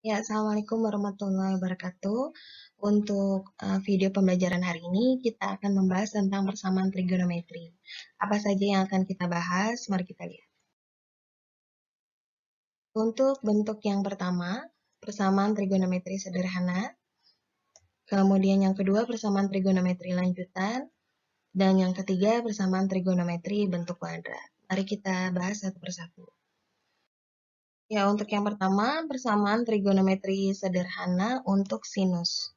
Ya, Assalamualaikum warahmatullahi wabarakatuh. Untuk video pembelajaran hari ini, kita akan membahas tentang persamaan trigonometri. Apa saja yang akan kita bahas? Mari kita lihat. Untuk bentuk yang pertama, persamaan trigonometri sederhana. Kemudian yang kedua, persamaan trigonometri lanjutan. Dan yang ketiga, persamaan trigonometri bentuk kuadrat. Mari kita bahas satu persatu. Ya, untuk yang pertama, persamaan trigonometri sederhana untuk sinus.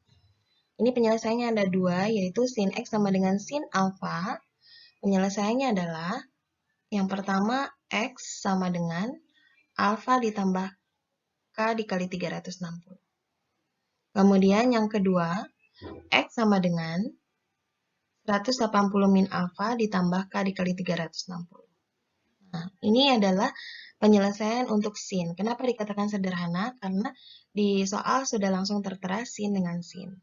Ini penyelesaiannya ada dua, yaitu sin X sama dengan sin alfa. Penyelesaiannya adalah yang pertama X sama dengan alfa ditambah K dikali 360. Kemudian yang kedua, X sama dengan 180 min alfa ditambah K dikali 360. Nah, ini adalah penyelesaian untuk sin. Kenapa dikatakan sederhana? Karena di soal sudah langsung tertera sin dengan sin.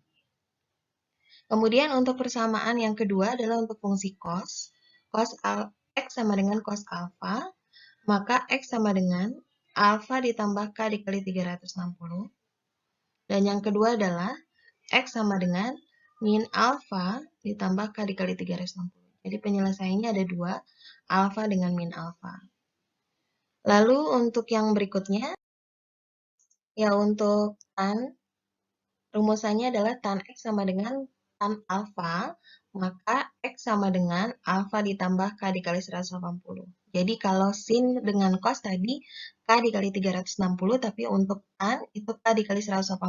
Kemudian untuk persamaan yang kedua adalah untuk fungsi cos. X sama dengan cos alfa, maka X sama dengan alfa ditambah K dikali 360. Dan yang kedua adalah X sama dengan min alfa ditambah K dikali 360. Jadi penyelesaiannya ada dua, alfa dengan min alfa. Lalu untuk yang berikutnya, ya untuk tan, rumusannya adalah tan X sama dengan tan alfa, maka X sama dengan alfa ditambah K dikali 180. Jadi kalau sin dengan cos tadi K dikali 360, tapi untuk tan itu K dikali 180.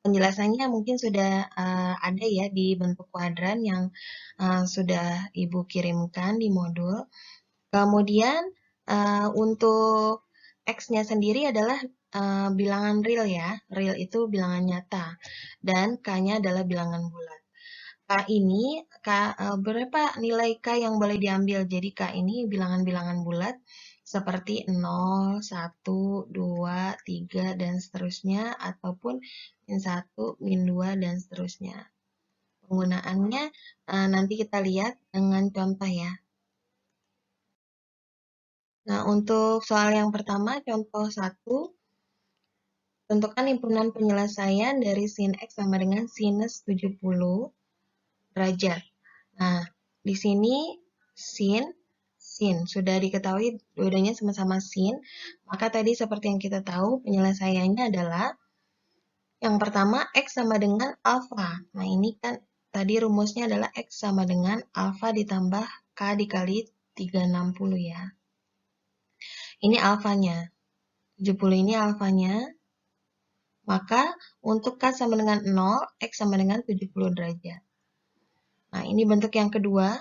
Penjelasannya mungkin sudah ada ya di bentuk kuadran yang sudah Ibu kirimkan di modul. Kemudian untuk X-nya sendiri adalah bilangan real ya. Real itu bilangan nyata. Dan K-nya adalah bilangan bulat. K ini, berapa nilai K yang boleh diambil? Jadi K ini bilangan-bilangan bulat seperti 0, 1, 2, 3, dan seterusnya. Ataupun min 1, min 2, dan seterusnya. Penggunaannya nanti kita lihat dengan contoh ya. Nah, untuk soal yang pertama, contoh 1, tentukan himpunan penyelesaian dari sin X sama dengan sinus 70 derajat. Nah, di sini sin, sudah diketahui dua-duanya sama-sama sin, maka tadi seperti yang kita tahu penyelesaiannya adalah yang pertama X sama dengan alfa. Nah, ini kan tadi rumusnya adalah X sama dengan alfa ditambah K dikali 360 ya. Ini alfanya. 70 ini alfanya. Maka untuk K sama dengan 0, X sama dengan 70 derajat. Nah, ini bentuk yang kedua.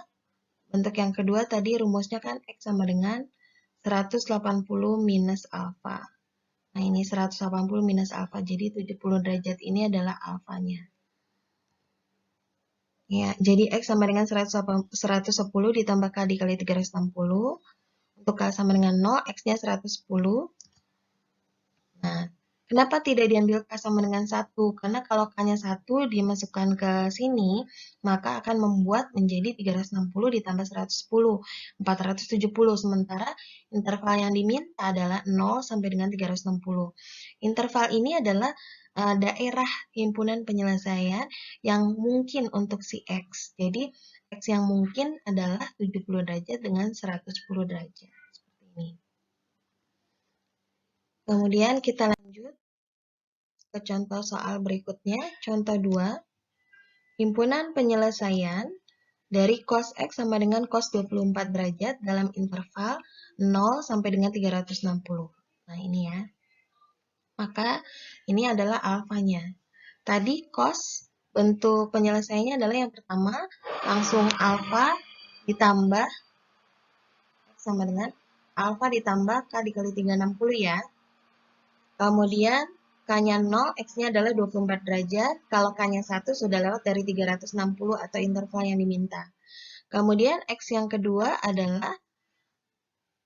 Bentuk yang kedua tadi rumusnya kan X sama dengan 180 minus alfa. Nah, ini 180 minus alfa, jadi 70 derajat ini adalah alfanya. Ya, jadi X sama dengan 110 ditambah K dikali 360. Untuk K sama dengan 0, X-nya 110. Nah, kenapa tidak diambil K sama dengan 1? Karena kalau K-nya 1 dimasukkan ke sini, maka akan membuat menjadi 360 ditambah 110, 470. Sementara interval yang diminta adalah 0 sampai dengan 360. Interval ini adalah daerah himpunan penyelesaian yang mungkin untuk si X. Jadi, X yang mungkin adalah 70 derajat dengan 110 derajat. Seperti ini. Kemudian kita lanjut ke contoh soal berikutnya. Contoh 2. Himpunan penyelesaian dari cos X sama dengan cos 24 derajat dalam interval 0 sampai dengan 360. Nah, ini ya. Maka ini adalah alfanya. Tadi cos bentuk penyelesaiannya adalah yang pertama langsung alfa ditambah X sama dengan alfa ditambah K dikali 360 ya. Kemudian K-nya 0, X-nya adalah 24 derajat. Kalau K-nya 1 sudah lewat dari 360 atau interval yang diminta. Kemudian X yang kedua adalah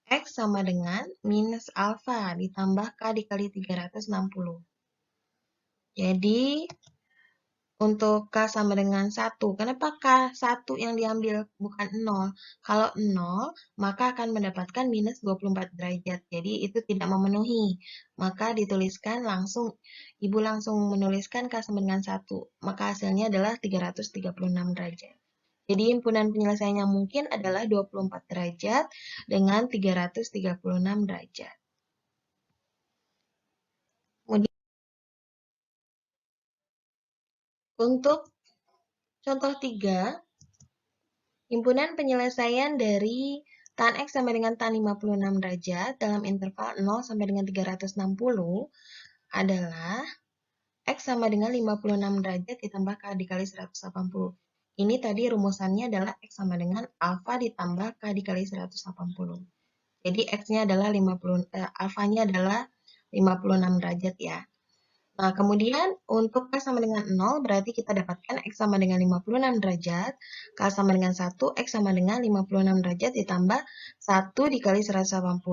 X sama dengan minus alfa ditambah K dikali 360. Jadi untuk K sama dengan 1. Kenapa K1 yang diambil bukan 0? Kalau 0, maka akan mendapatkan minus 24 derajat. Jadi itu tidak memenuhi. Maka dituliskan langsung, Ibu langsung menuliskan K sama dengan 1. Maka hasilnya adalah 336 derajat. Jadi himpunan penyelesaian yang mungkin adalah 24 derajat dengan 336 derajat. Kemudian untuk contoh 3, himpunan penyelesaian dari tan X sama dengan tan 56 derajat dalam interval 0 sampai dengan 360 adalah X sama dengan 56 derajat ditambah K dikali 180. Ini tadi rumusannya adalah X sama dengan alfa ditambah K dikali 180. Jadi X-nya adalah alfanya adalah 56 derajat ya. Nah, kemudian untuk K sama dengan 0, berarti kita dapatkan X sama dengan 56 derajat, K sama dengan 1, X sama dengan 56 derajat ditambah 1 dikali 180,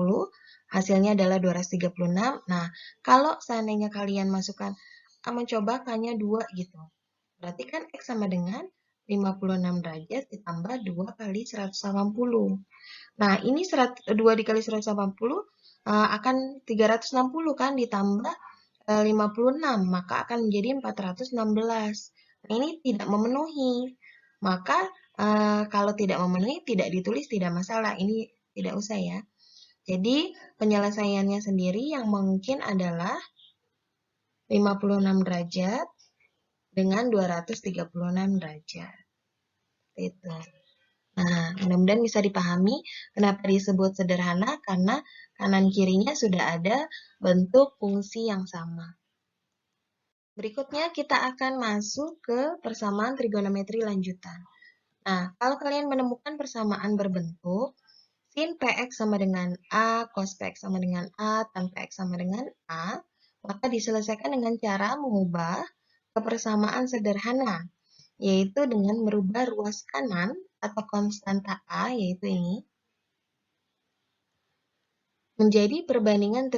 hasilnya adalah 236. Nah, kalau seandainya kalian masukkan, mencoba K-nya 2 gitu, berarti kan X sama dengan 56 derajat ditambah 2 kali 180. Nah, ini 2 dikali 180 akan 360 kan ditambah 56, maka akan menjadi 416. Nah, ini tidak memenuhi. Maka kalau tidak memenuhi, tidak ditulis, tidak masalah. Ini tidak usah ya. Jadi, penyelesaiannya sendiri yang mungkin adalah 56 derajat dengan 236 derajat. Itu. Nah, mudah-mudahan bisa dipahami kenapa disebut sederhana, karena kanan kirinya sudah ada bentuk fungsi yang sama. Berikutnya kita akan masuk ke persamaan trigonometri lanjutan. Nah, kalau kalian menemukan persamaan berbentuk sin PX sama dengan A, cos PX sama dengan A, tan PX sama dengan A, maka diselesaikan dengan cara mengubah ke persamaan sederhana, yaitu dengan merubah ruas kanan atau konstanta A, yaitu ini, menjadi perbandingan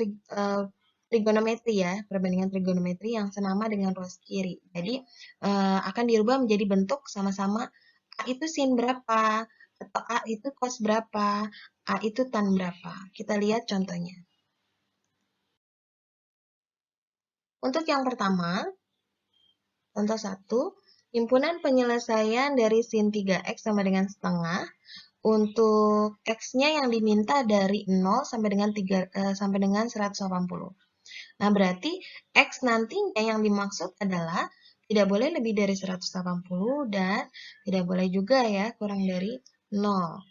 trigonometri ya, perbandingan trigonometri yang senama dengan ruas kiri. Jadi akan dirubah menjadi bentuk sama-sama A itu sin berapa, atau A itu cos berapa, A itu tan berapa. Kita lihat contohnya. Untuk yang pertama, contoh 1, himpunan penyelesaian dari sin 3X sama dengan setengah. Untuk X-nya yang diminta dari 0 sampai dengan 180. Nah, berarti X nantinya yang dimaksud adalah tidak boleh lebih dari 180 dan tidak boleh juga ya kurang dari 0.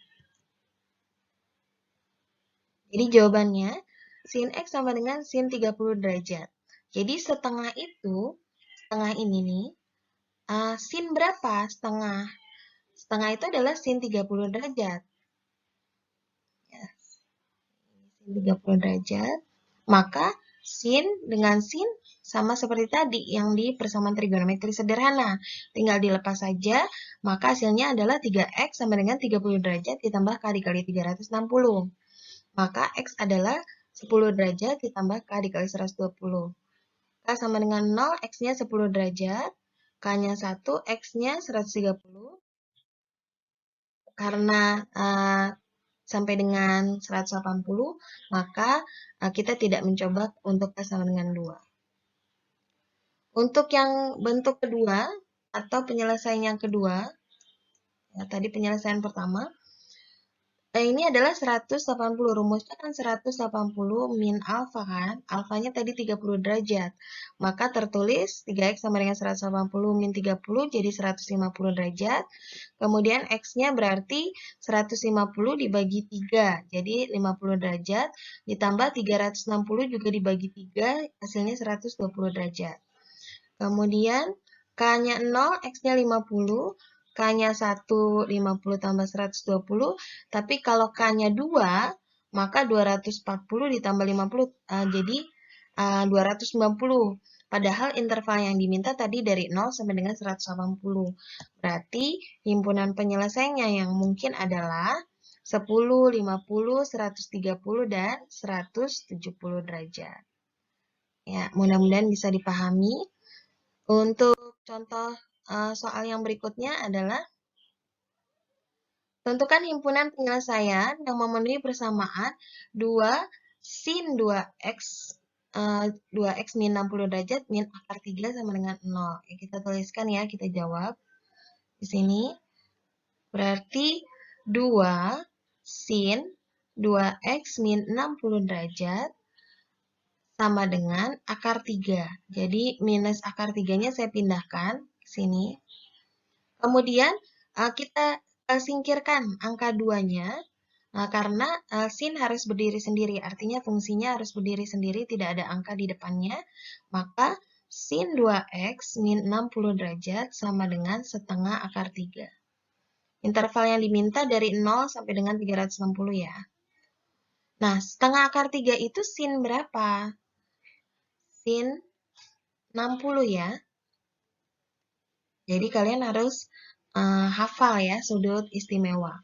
Jadi jawabannya sin X sama dengan sin 30 derajat. Jadi setengah itu, setengah ini nih, sin berapa setengah? Setengah itu adalah sin 30 derajat. Ya, sin 30 derajat. Maka sin dengan sin sama seperti tadi yang di persamaan trigonometri sederhana. Tinggal dilepas saja, maka hasilnya adalah 3X sama dengan 30 derajat ditambah K dikali 360. Maka X adalah 10 derajat ditambah K dikali 120. K sama dengan 0, X-nya 10 derajat, K-nya 1, X-nya 130. Karena sampai dengan 180, maka kita tidak mencoba untuk K sama dengan 2. Untuk yang bentuk kedua, atau penyelesaian yang kedua, ya, tadi penyelesaian pertama, ini adalah 180, rumusnya kan 180 min alfa kan, alfanya tadi 30 derajat, maka tertulis 3X sama dengan 180 min 30 jadi 150 derajat, kemudian X-nya berarti 150 dibagi 3, jadi 50 derajat, ditambah 360 juga dibagi 3, hasilnya 120 derajat. Kemudian K-nya 0, X-nya 50, K-nya 1, 50 tambah 120, tapi kalau K-nya 2, maka 240 ditambah 50, jadi 290. Padahal interval yang diminta tadi dari 0 sampai dengan 180. Berarti himpunan penyelesaiannya yang mungkin adalah 10, 50, 130, dan 170 derajat. Ya, mudah-mudahan bisa dipahami. Untuk contoh soal yang berikutnya adalah tentukan himpunan penyelesaian yang memenuhi persamaan 2 sin 2x 2x min 60 derajat min akar 3 sama dengan 0. Ya, kita tuliskan ya, kita jawab di sini. Berarti 2 sin 2x min 60 derajat sama dengan akar 3. Jadi minus akar 3-nya saya pindahkan ke sini. Kemudian kita singkirkan angka 2-nya. Karena sin harus berdiri sendiri, artinya fungsinya harus berdiri sendiri, tidak ada angka di depannya. Maka sin 2x min 60 derajat sama dengan setengah akar 3. Interval yang diminta dari 0 sampai dengan 360 ya. Nah, setengah akar 3 itu sin berapa? Sin 60 ya. Jadi kalian harus hafal ya sudut istimewa.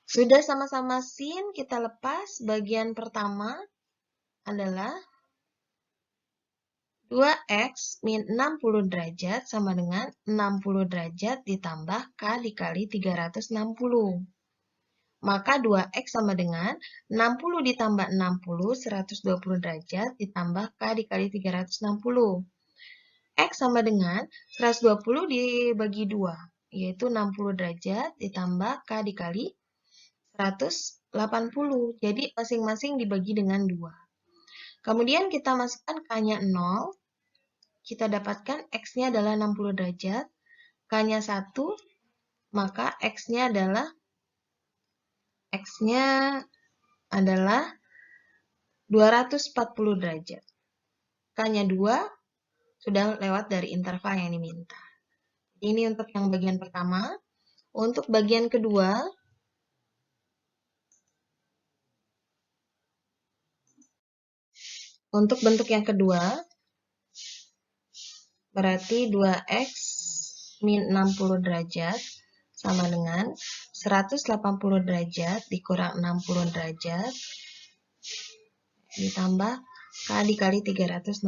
Sudah sama-sama sin, kita lepas. Bagian pertama adalah 2x min 60 derajat sama dengan 60 derajat ditambah K dikali 360. Maka 2x sama dengan 60 ditambah 60, 120 derajat ditambah K dikali 360. X sama dengan 120 dibagi 2, yaitu 60 derajat ditambah K dikali 180. Jadi masing-masing dibagi dengan 2. Kemudian kita masukkan K-nya 0. Kita dapatkan X-nya adalah 60 derajat. K-nya 1, maka X-nya adalah 240 derajat. K-nya 2 sudah lewat dari interval yang diminta. Ini untuk yang bagian pertama. Untuk bagian kedua, untuk bentuk yang kedua, berarti 2x min 60 derajat sama dengan 180 derajat dikurang 60 derajat ditambah K dikali 360.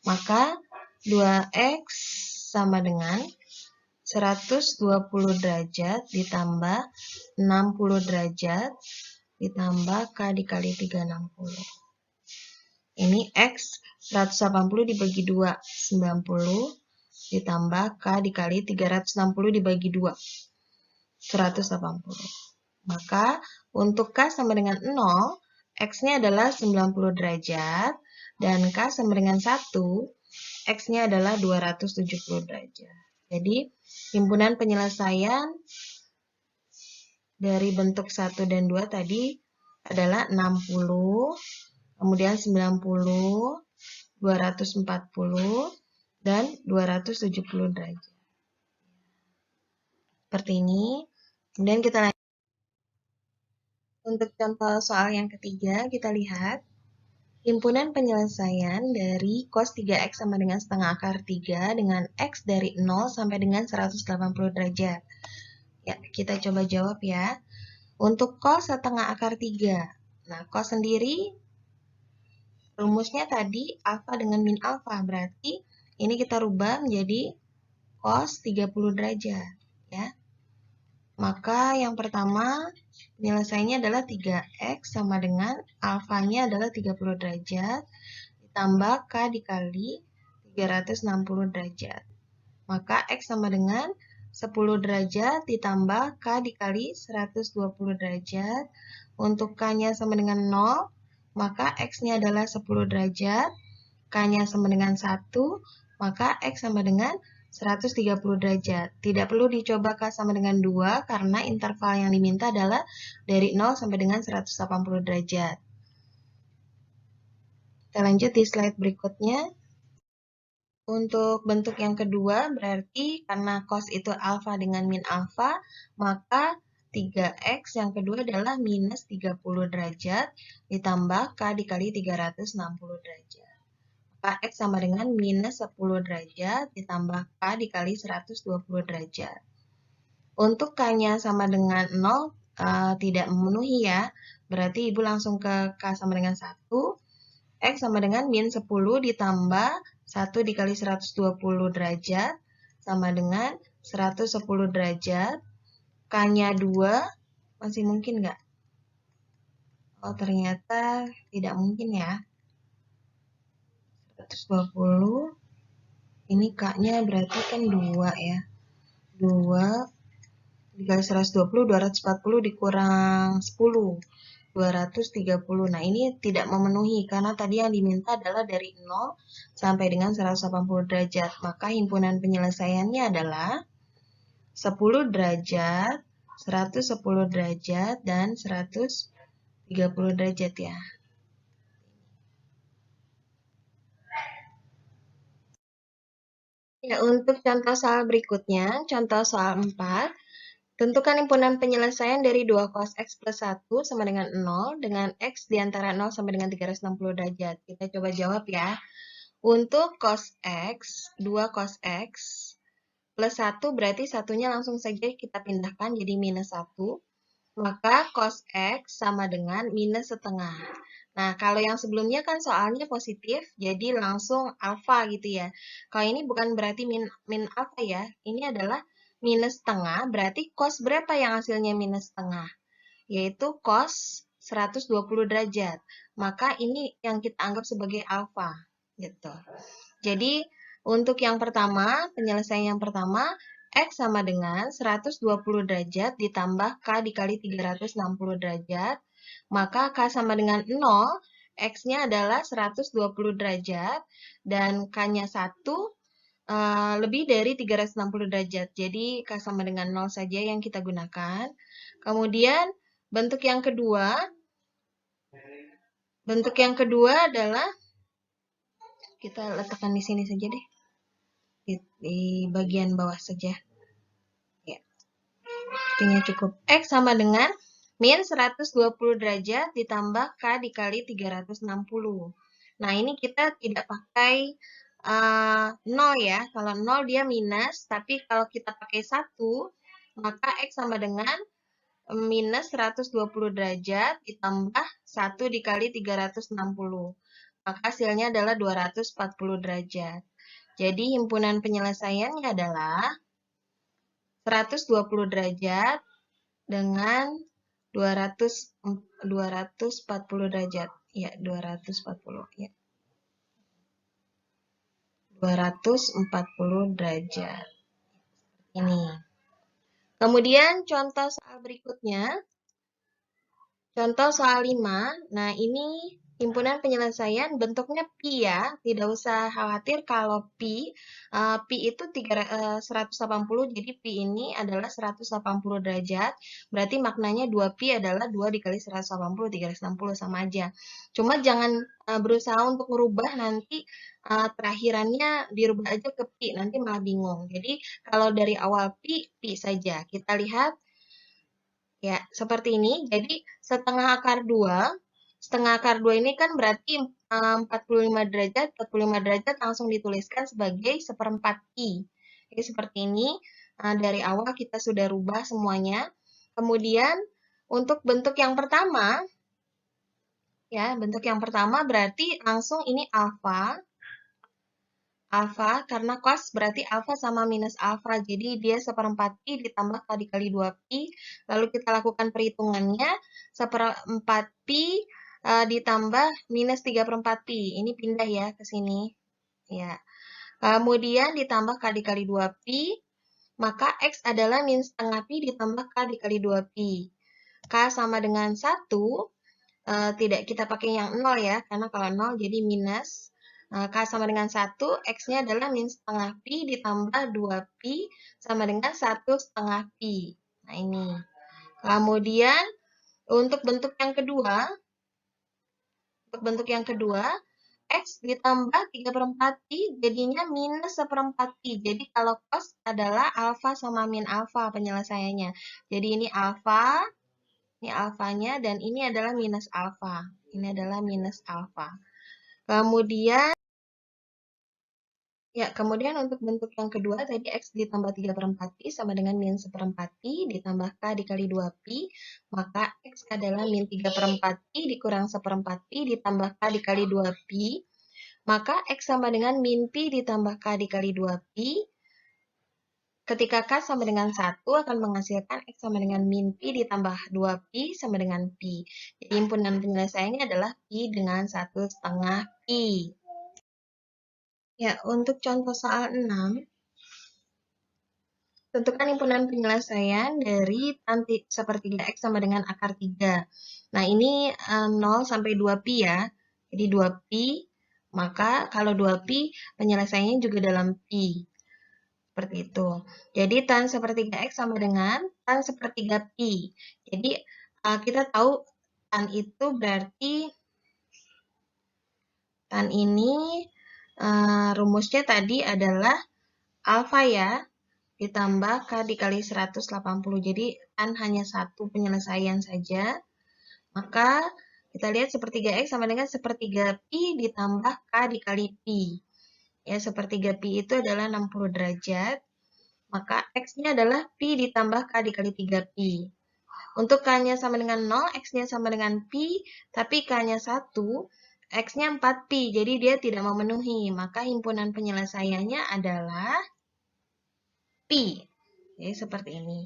Maka 2x sama dengan 120 derajat ditambah 60 derajat ditambah K dikali 360. Ini X 180 dibagi 2, 90 ditambah K dikali 360 dibagi 2, 180. Maka untuk K sama dengan 0, X-nya adalah 90 derajat, dan K sama dengan 1, X-nya adalah 270 derajat. Jadi, himpunan penyelesaian dari bentuk 1 dan 2 tadi adalah 60, kemudian 90, 240, dan 270 derajat. Seperti ini. Kemudian kita lanjut. Untuk contoh soal yang ketiga, kita lihat himpunan penyelesaian dari cos 3x sama dengan setengah akar 3 dengan x dari 0 sampai dengan 180 derajat. Ya, kita coba jawab ya. Untuk cos setengah akar 3. Nah, cos sendiri rumusnya tadi alfa dengan min alfa, berarti ini kita rubah menjadi cos 30 derajat, ya. Maka yang pertama penyelesaiannya adalah 3x sama dengan alfanya adalah 30 derajat ditambah K dikali 360 derajat. Maka x sama dengan 10 derajat ditambah K dikali 120 derajat. Untuk K-nya sama dengan 0, maka X-nya adalah 10 derajat, K-nya sama dengan 1, maka X sama dengan 130 derajat. Tidak perlu dicoba K sama dengan 2, karena interval yang diminta adalah dari 0 sampai dengan 180 derajat. Kita lanjut di slide berikutnya. Untuk bentuk yang kedua, berarti karena cos itu alfa dengan min alfa, maka 3x yang kedua adalah minus 30 derajat ditambah K dikali 360 derajat. Maka X sama dengan minus 10 derajat ditambah K dikali 120 derajat. Untuk K-nya sama dengan 0, tidak memenuhi ya. Berarti Ibu langsung ke K sama dengan 1. X sama dengan min 10 ditambah 1 dikali 120 derajat sama dengan 110 derajat. K-nya 2, masih mungkin nggak? Oh, ternyata tidak mungkin ya. 120, ini K-nya berarti kan 2 ya. 2 dikali 120, 240 dikurang 10. 230. Nah, ini tidak memenuhi karena tadi yang diminta adalah dari 0 sampai dengan 180 derajat. Maka himpunan penyelesaiannya adalah 10 derajat, 110 derajat, dan 130 derajat ya. Ya, untuk contoh soal berikutnya, contoh soal 4. Tentukan himpunan penyelesaian dari 2 cos X plus 1 sama dengan 0 dengan X di antara 0 sampai dengan 360 derajat. Kita coba jawab ya. Untuk cos X, 2 cos X plus 1 berarti satunya langsung saja kita pindahkan jadi minus 1. Maka cos X sama dengan minus setengah. Nah, kalau yang sebelumnya kan soalnya positif, jadi langsung alfa gitu ya. Kalau ini bukan berarti min alfa ya, ini adalah minus setengah, berarti cos berapa yang hasilnya minus setengah? Yaitu cos 120 derajat. Maka ini yang kita anggap sebagai alfa, gitu. Jadi, untuk yang pertama, penyelesaian yang pertama, X sama dengan 120 derajat ditambah K dikali 360 derajat. Maka K sama dengan 0, X-nya adalah 120 derajat, dan K-nya 1 lebih dari 360 derajat. Jadi, K sama dengan 0 saja yang kita gunakan. Kemudian, bentuk yang kedua adalah, kita letakkan di sini saja deh. Di bagian bawah saja. Ya, sepertinya cukup. X sama dengan min 120 derajat ditambah K dikali 360. Nah, ini kita tidak pakai 0 ya. Kalau 0 dia minus, tapi kalau kita pakai 1, maka X sama dengan minus 120 derajat ditambah 1 dikali 360. Maka hasilnya adalah 240 derajat. Jadi himpunan penyelesaiannya adalah 120 derajat dengan 240 derajat. Ya, 240 ya. 240 derajat. Ini. Kemudian contoh soal berikutnya. Contoh soal 5. Nah, ini himpunan penyelesaian bentuknya pi ya. Tidak usah khawatir kalau pi. Pi itu 180, jadi pi ini adalah 180 derajat. Berarti maknanya 2pi adalah 2 dikali 180, 360 sama aja. Cuma jangan berusaha untuk merubah nanti terakhirannya dirubah aja ke pi. Nanti malah bingung. Jadi kalau dari awal pi saja. Kita lihat. Ya, seperti ini. Jadi, setengah akar 2. Setengah akar 2 ini kan berarti 45 derajat. 45 derajat langsung dituliskan sebagai 1/4 pi. Jadi, seperti ini. Dari awal kita sudah rubah semuanya. Kemudian, untuk bentuk yang pertama, ya, bentuk yang pertama berarti langsung ini alfa. Alfa, karena cos berarti alfa sama minus alfa. Jadi dia 1/4 pi ditambah K dikali 2pi. Lalu kita lakukan perhitungannya. 1/4 pi ditambah minus 3/4 pi. Ini pindah ya ke sini. Ya. Kemudian ditambah K dikali 2pi. Maka X adalah min setengah pi ditambah K dikali 2pi. K sama dengan 1. Tidak kita pakai yang 0 ya. Karena kalau 0 jadi minus. K sama dengan 1, X-nya adalah min setengah pi ditambah 2pi sama dengan 1/2 pi. Nah, ini. Kemudian, untuk bentuk yang kedua, X ditambah 3/4 pi jadinya minus 1/4 pi. Jadi, kalau cos adalah alfa sama min alfa penyelesaiannya. Jadi, ini alfa, ini alfanya, dan ini adalah minus alfa. Ini adalah minus alfa. Kemudian untuk bentuk yang kedua tadi X ditambah 3/4 pi sama dengan min 1/4 pi ditambah K dikali 2pi, maka X adalah min 3/4 pi dikurang 1/4 pi ditambah K dikali 2pi. maka X sama dengan min Pi ditambah K dikali 2Pi. Ketika K sama dengan 1 akan menghasilkan X sama dengan min Pi ditambah 2Pi sama dengan Pi. Jadi himpunan penyelesaiannya adalah Pi dengan 1,5 Pi. Ya, untuk contoh soal 6, tentukan himpunan penyelesaian dari tan sepertiga X sama dengan akar 3. Nah, ini 0 sampai 2Pi ya. Jadi 2Pi, maka kalau 2Pi penyelesaiannya juga dalam Pi. Seperti itu. Jadi tan sepertiga X sama dengan tan sepertiga Pi. Jadi kita tahu tan itu berarti tan ini rumusnya tadi adalah alfa ya, ditambah K dikali 180. Jadi tan hanya satu penyelesaian saja. Maka kita lihat sepertiga X sama dengan sepertiga Pi ditambah K dikali Pi. Ya, sepertiga Pi itu adalah 60 derajat. Maka X-nya adalah Pi ditambah K dikali 3Pi. Untuk K-nya sama dengan 0, X-nya sama dengan Pi, tapi K-nya 1, X-nya 4Pi, jadi dia tidak memenuhi. Maka himpunan penyelesaiannya adalah Pi. Jadi seperti ini.